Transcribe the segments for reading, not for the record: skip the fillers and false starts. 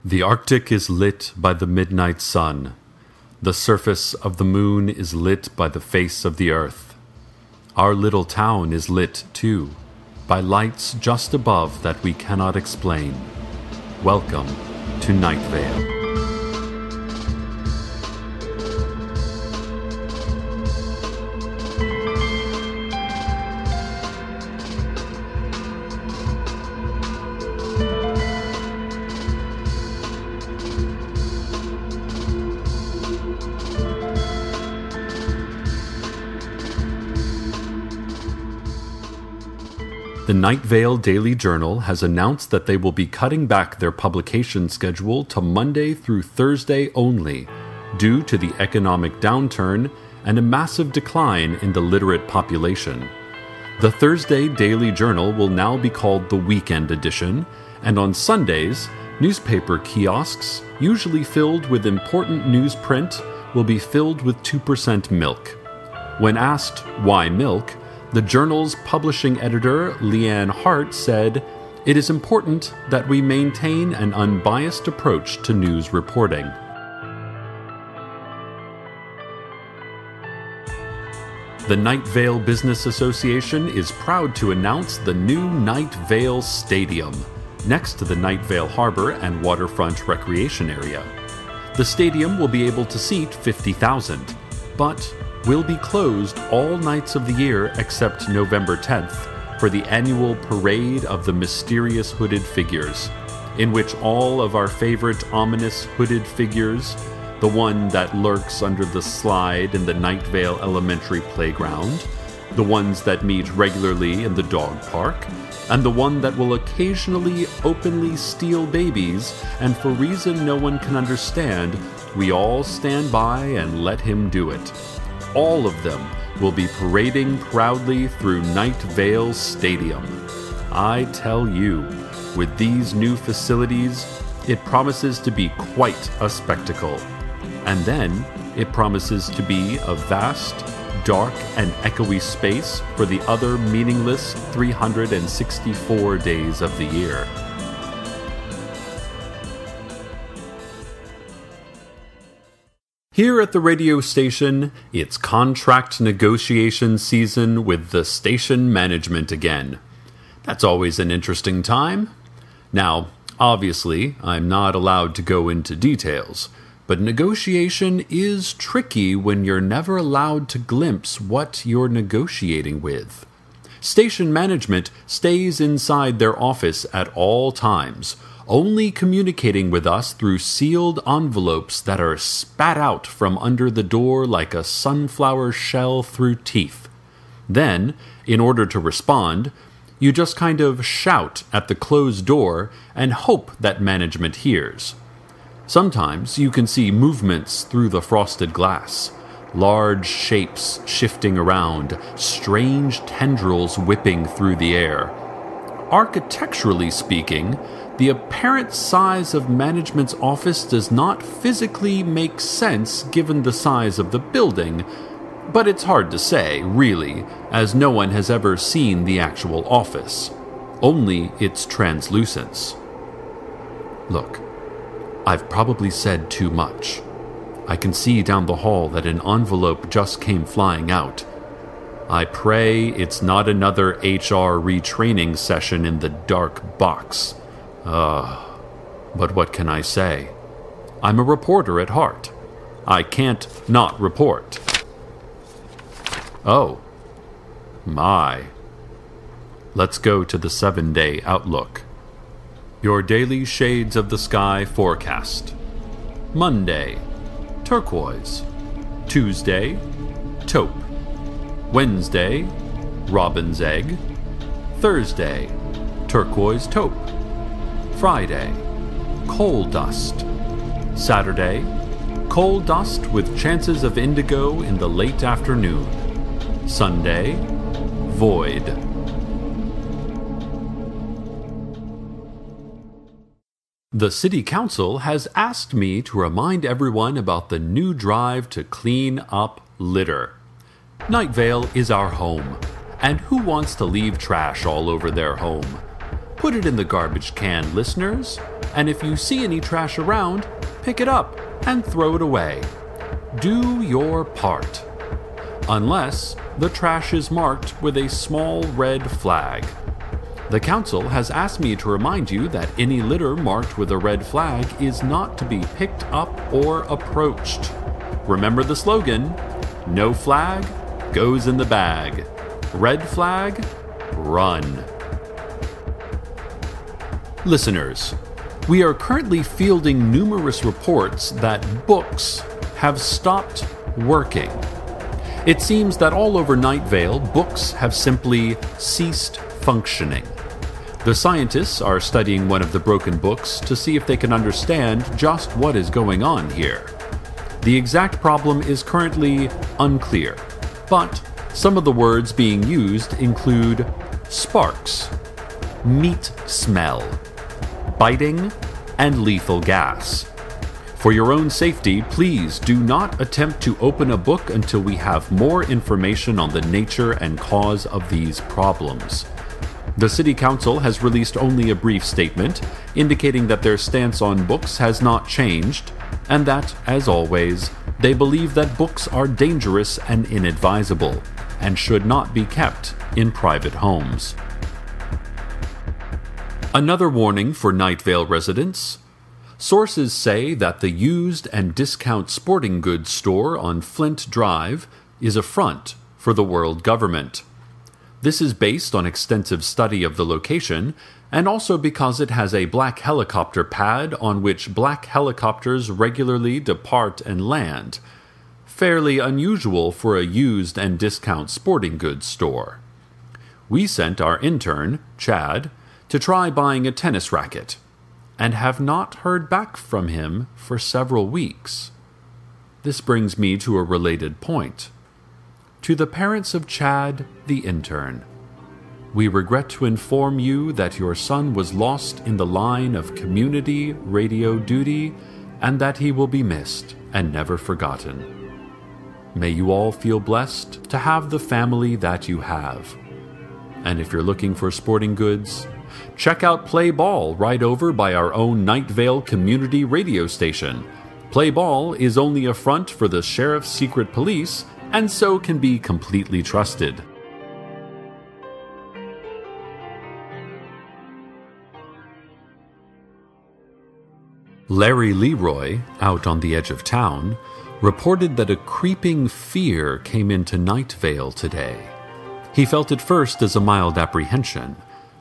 The Arctic is lit by the midnight sun. The surface of the moon is lit by the face of the earth. Our little town is lit, too, by lights just above that we cannot explain. Welcome to Night Vale. The Night Vale Daily Journal has announced that they will be cutting back their publication schedule to Monday through Thursday only, due to the economic downturn and a massive decline in the literate population. The Thursday Daily Journal will now be called the Weekend Edition, and on Sundays, newspaper kiosks, usually filled with important newsprint, will be filled with 2% milk. When asked why milk, the journal's publishing editor, Leanne Hart, said, "It is important that we maintain an unbiased approach to news reporting." The Night Vale Business Association is proud to announce the new Night Vale Stadium, next to the Night Vale Harbor and waterfront recreation area. The stadium will be able to seat 50,000, but will be closed all nights of the year except November 10th for the annual Parade of the Mysterious Hooded Figures, in which all of our favorite ominous hooded figures, the one that lurks under the slide in the Night Vale Elementary Playground, the ones that meet regularly in the dog park, and the one that will occasionally openly steal babies, and for reason no one can understand, we all stand by and let him do it. All of them will be parading proudly through Night Vale Stadium. I tell you, with these new facilities, it promises to be quite a spectacle. And then, it promises to be a vast, dark, and echoey space for the other meaningless 364 days of the year. Here at the radio station, it's contract negotiation season with the station management again. That's always an interesting time. Now, obviously, I'm not allowed to go into details, but negotiation is tricky when you're never allowed to glimpse what you're negotiating with. Station management stays inside their office at all times, only communicating with us through sealed envelopes that are spat out from under the door like a sunflower shell through teeth. Then, in order to respond, you just kind of shout at the closed door and hope that management hears. Sometimes you can see movements through the frosted glass, large shapes shifting around, strange tendrils whipping through the air. Architecturally speaking, the apparent size of management's office does not physically make sense given the size of the building, but it's hard to say, really, as no one has ever seen the actual office, only its translucence. Look, I've probably said too much. I can see down the hall that an envelope just came flying out. I pray it's not another HR retraining session in the dark box. But what can I say? I'm a reporter at heart. I can't not report. Oh, my. Let's go to the 7-day outlook. Your daily shades of the sky forecast. Monday, turquoise. Tuesday, taupe. Wednesday, robin's egg. Thursday, turquoise taupe. Friday, coal dust. Saturday, coal dust with chances of indigo in the late afternoon. Sunday, void. The City Council has asked me to remind everyone about the new drive to clean up litter. Night Vale is our home, and who wants to leave trash all over their home? Put it in the garbage can, listeners, and if you see any trash around, pick it up and throw it away. Do your part. Unless the trash is marked with a small red flag. The council has asked me to remind you that any litter marked with a red flag is not to be picked up or approached. Remember the slogan, no flag goes in the bag. Red flag, run. Listeners, we are currently fielding numerous reports that books have stopped working. It seems that all over Night Vale, books have simply ceased functioning. The scientists are studying one of the broken books to see if they can understand just what is going on here. The exact problem is currently unclear, but some of the words being used include sparks, meat smell, biting, and lethal gas. For your own safety, please do not attempt to open a book until we have more information on the nature and cause of these problems. The City Council has released only a brief statement, indicating that their stance on books has not changed, and that, as always, they believe that books are dangerous and inadvisable, and should not be kept in private homes. Another warning for Night Vale residents. Sources say that the used and discount sporting goods store on Flint Drive is a front for the world government. This is based on extensive study of the location, and also because it has a black helicopter pad on which black helicopters regularly depart and land. Fairly unusual for a used and discount sporting goods store. We sent our intern, Chad, to try buying a tennis racket, and have not heard back from him for several weeks. This brings me to a related point. To the parents of Chad, the intern, we regret to inform you that your son was lost in the line of community radio duty and that he will be missed and never forgotten. May you all feel blessed to have the family that you have. And if you're looking for sporting goods, check out Play Ball right over by our own Night Vale community radio station. Play Ball is only a front for the Sheriff's Secret Police, and so can be completely trusted. Larry Leroy, out on the edge of town, reported that a creeping fear came into Night Vale today. He felt it first as a mild apprehension,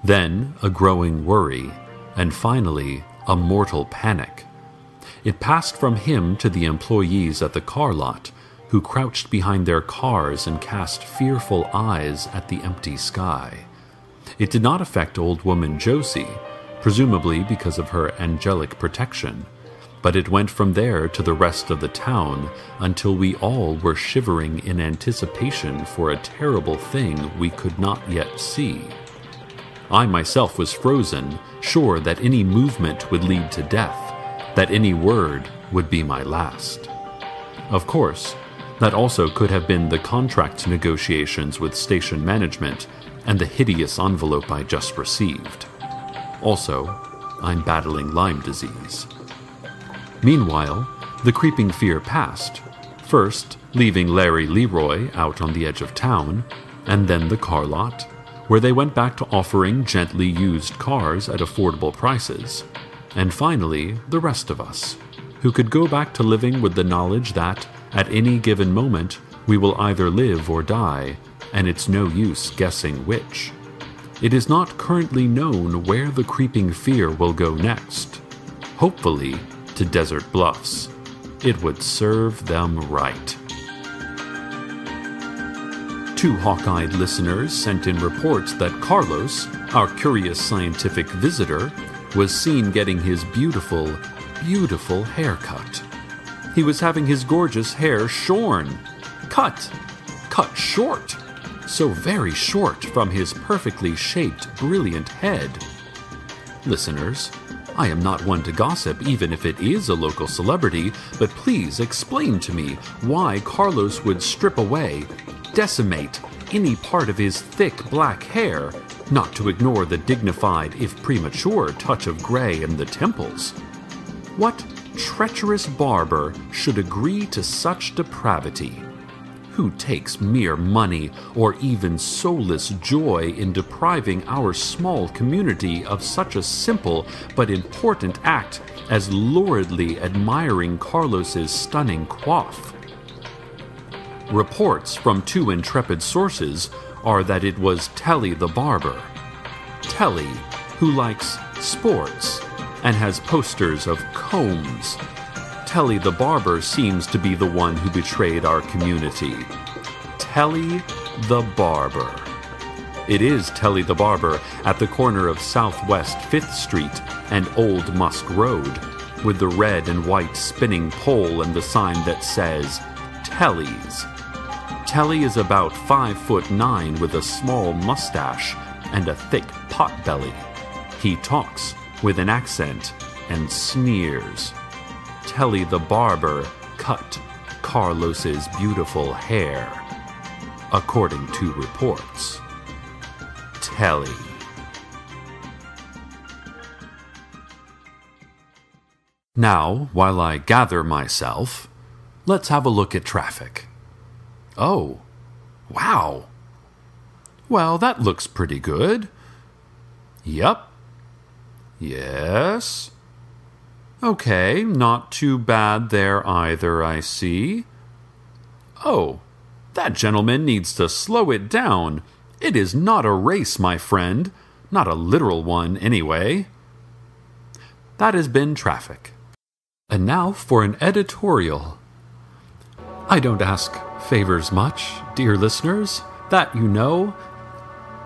then a growing worry, and finally a mortal panic. It passed from him to the employees at the car lot, who crouched behind their cars and cast fearful eyes at the empty sky. It did not affect old woman Josie, presumably because of her angelic protection, but it went from there to the rest of the town until we all were shivering in anticipation for a terrible thing we could not yet see. I myself was frozen, sure that any movement would lead to death, that any word would be my last. Of course, that also could have been the contract negotiations with station management and the hideous envelope I just received. Also, I'm battling Lyme disease. Meanwhile, the creeping fear passed, first leaving Larry Leroy out on the edge of town, and then the car lot, where they went back to offering gently used cars at affordable prices, and finally the rest of us, who could go back to living with the knowledge that, at any given moment, we will either live or die, and it's no use guessing which. It is not currently known where the creeping fear will go next. Hopefully, to Desert Bluffs. It would serve them right. 2 hawk-eyed listeners sent in reports that Carlos, our curious scientific visitor, was seen getting his beautiful, beautiful haircut. He was having his gorgeous hair shorn, cut short, so very short from his perfectly shaped, brilliant head. Listeners, I am not one to gossip even if it is a local celebrity, but please explain to me why Carlos would strip away, decimate any part of his thick black hair not to ignore the dignified, if premature, touch of gray in the temples. What treacherous barber should agree to such depravity? Who takes mere money or even soulless joy in depriving our small community of such a simple but important act as luridly admiring Carlos's stunning coif? Reports from 2 intrepid sources are that it was Telly the barber. Telly, who likes sports and has posters of combs. Telly the barber seems to be the one who betrayed our community. Telly the barber. It is Telly the barber at the corner of Southwest 5th Street and Old Musk Road, with the red and white spinning pole and the sign that says, Telly's. Telly is about 5'9" with a small mustache and a thick pot-belly. He talks with an accent and sneers. Telly the barber cut Carlos's beautiful hair, according to reports. Telly. Now, while I gather myself, let's have a look at traffic. Oh, wow. Well, that looks pretty good. Yep. Yes. Okay, not too bad there either, I see. Oh, that gentleman needs to slow it down. It is not a race, my friend. Not a literal one, anyway. That has been traffic. And now for an editorial. I don't ask favors much, dear listeners, that you know.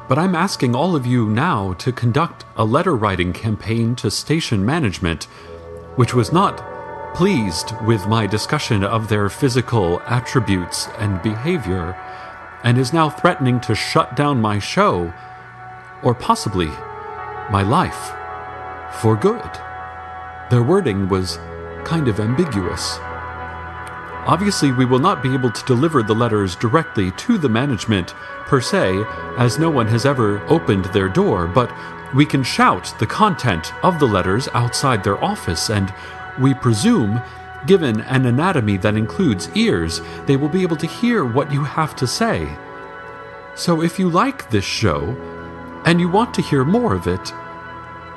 But I'm asking all of you now to conduct a letter-writing campaign to station management, which was not pleased with my discussion of their physical attributes and behavior, and is now threatening to shut down my show, or possibly my life, for good. Their wording was kind of ambiguous. Obviously, we will not be able to deliver the letters directly to the management, per se, as no one has ever opened their door, but we can shout the content of the letters outside their office, and we presume, given an anatomy that includes ears, they will be able to hear what you have to say. So if you like this show, and you want to hear more of it,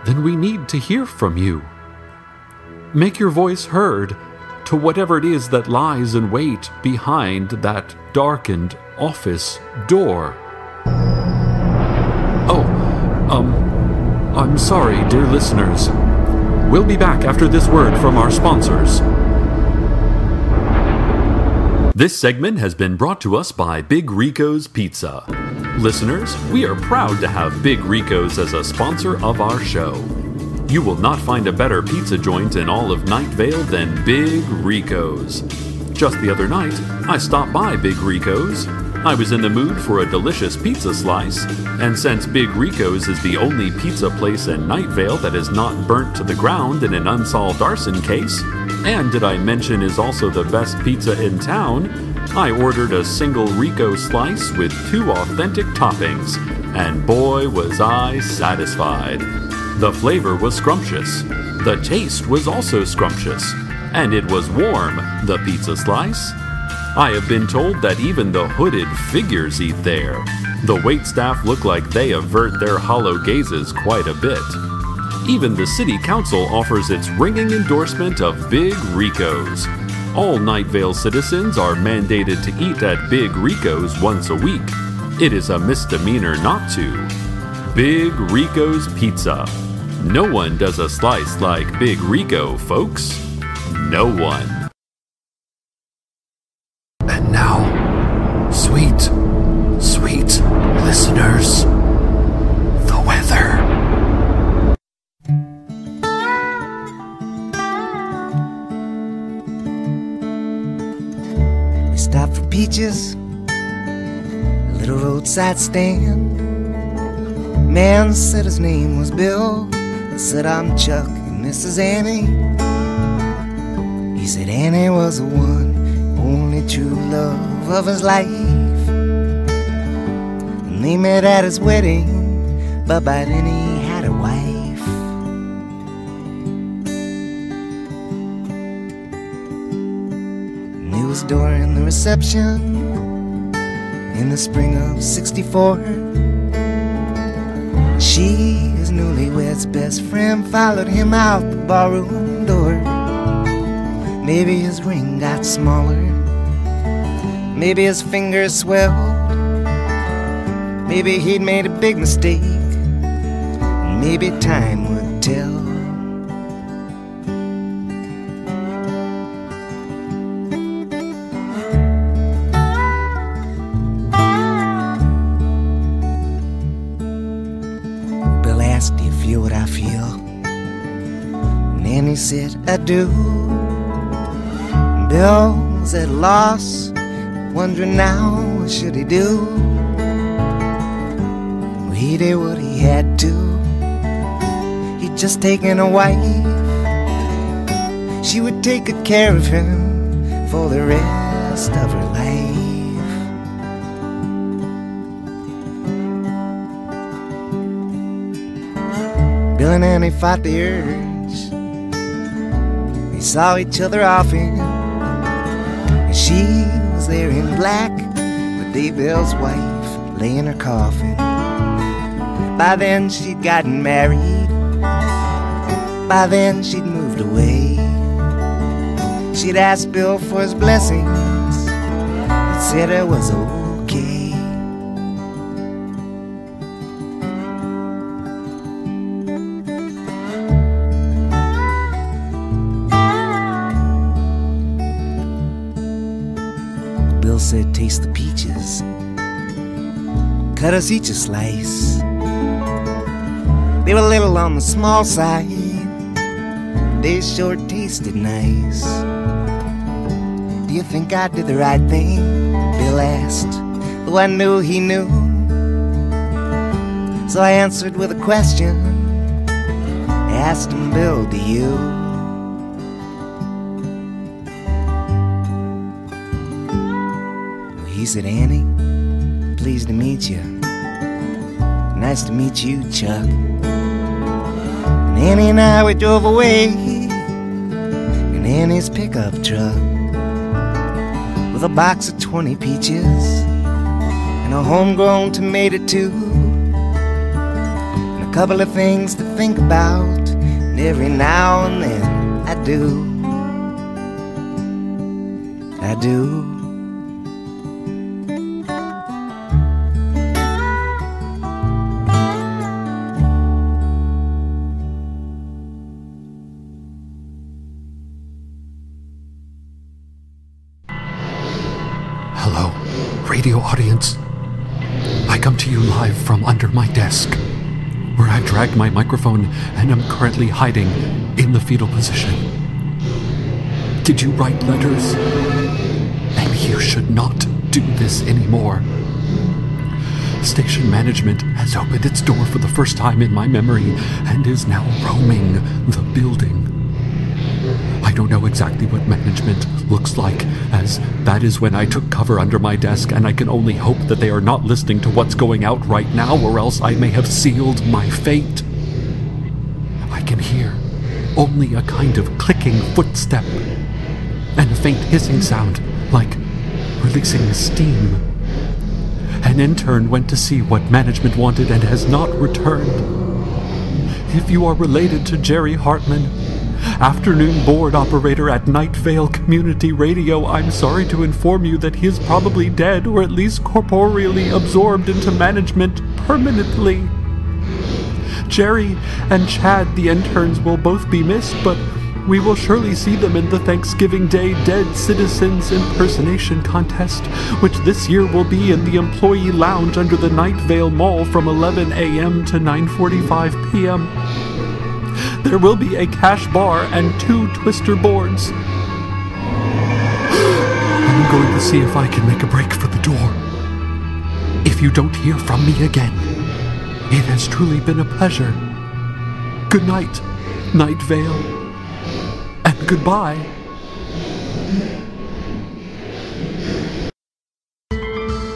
then we need to hear from you. Make your voice heard to whatever it is that lies in wait behind that darkened office door. I'm sorry, dear listeners. We'll be back after this word from our sponsors. This segment has been brought to us by Big Rico's Pizza. Listeners, we are proud to have Big Rico's as a sponsor of our show. You will not find a better pizza joint in all of Night Vale than Big Rico's. Just the other night, I stopped by Big Rico's. I was in the mood for a delicious pizza slice, and since Big Rico's is the only pizza place in Night Vale that is not burnt to the ground in an unsolved arson case, and did I mention is also the best pizza in town, I ordered a single Rico slice with 2 authentic toppings, and boy was I satisfied. The flavor was scrumptious. The taste was also scrumptious. And it was warm, the pizza slice. I have been told that even the hooded figures eat there. The waitstaff look like they avert their hollow gazes quite a bit. Even the city council offers its ringing endorsement of Big Rico's. All Night Vale citizens are mandated to eat at Big Rico's once a week. It is a misdemeanor not to. Big Rico's Pizza. No one does a slice like Big Rico, folks. No one. And now, sweet, sweet listeners, the weather. We stopped for peaches, a little roadside stand. Man said his name was Bill. I said I'm Chuck and this is Annie. He said Annie was the one, only true love of his life. And they met at his wedding but by then he had a wife. And it was during the reception in the spring of '64. She, his newlywed's best friend, followed him out the barroom door. Maybe his ring got smaller, maybe his fingers swelled, maybe he'd made a big mistake, and maybe time would tell. Bill asked, "Do you feel what I feel?" And Annie said, "I do." Bill was at a loss, wondering now what should he do. Well, he did what he had to. He'd just taken a wife. She would take good care of him for the rest of her life. Bill and Annie fought the urge. They saw each other often. She was there in black, with Dave Bell's wife lay in her coffin. By then she'd gotten married, by then she'd moved away. She'd asked Bill for his blessings, but said it was okay. Bill said, "Taste the peaches, cut us each a slice." They were a little on the small side, they sure tasted nice. "Do you think I did the right thing?" Bill asked, though I knew he knew. So I answered with a question. I asked him, "Bill, do you?" He said, "Annie, pleased to meet you. Nice to meet you, Chuck." And Annie and I, we drove away in Annie's pickup truck with a box of 20 peaches and a homegrown tomato too, and a couple of things to think about, and every now and then I do. Hello, radio audience. I come to you live from under my desk, where I've dragged my microphone and am currently hiding in the fetal position. Did you write letters? Maybe you should not do this anymore. Station management has opened its door for the first time in my memory and is now roaming the building. I don't know exactly what management looks like, as that is when I took cover under my desk, and I can only hope that they are not listening to what's going out right now, or else I may have sealed my fate. I can hear only a kind of clicking footstep and a faint hissing sound, like releasing steam. An intern went to see what management wanted and has not returned. If you are related to Jerry Hartman, afternoon board operator at Night Vale Community Radio, I'm sorry to inform you that he is probably dead, or at least corporeally absorbed into management permanently. Jerry and Chad, the interns, will both be missed, but we will surely see them in the Thanksgiving Day Dead Citizens Impersonation Contest, which this year will be in the Employee Lounge under the Night Vale Mall from 11 a.m. to 9:45 p.m. There will be a cash bar and 2 twister boards. I'm going to see if I can make a break for the door. If you don't hear from me again, it has truly been a pleasure. Good night, Night Vale, and goodbye.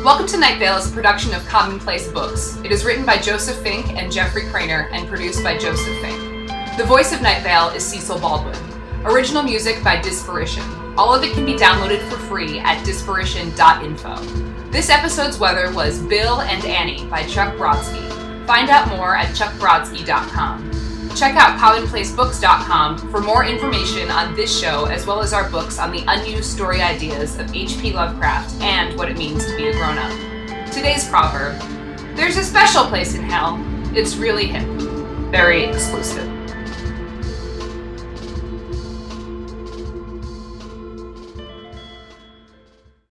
Welcome to Night Vale is a production of Commonplace Books. It is written by Joseph Fink and Jeffrey Craner and produced by Joseph Fink. The voice of Night Vale is Cecil Baldwin. Original music by Disparition. All of it can be downloaded for free at disparition.info. This episode's weather was Bill and Annie by Chuck Brodsky. Find out more at chuckbrodsky.com. Check out commonplacebooks.com for more information on this show, as well as our books on the unused story ideas of H.P. Lovecraft and what it means to be a grown-up. Today's proverb: there's a special place in hell. It's really hip. Very exclusive.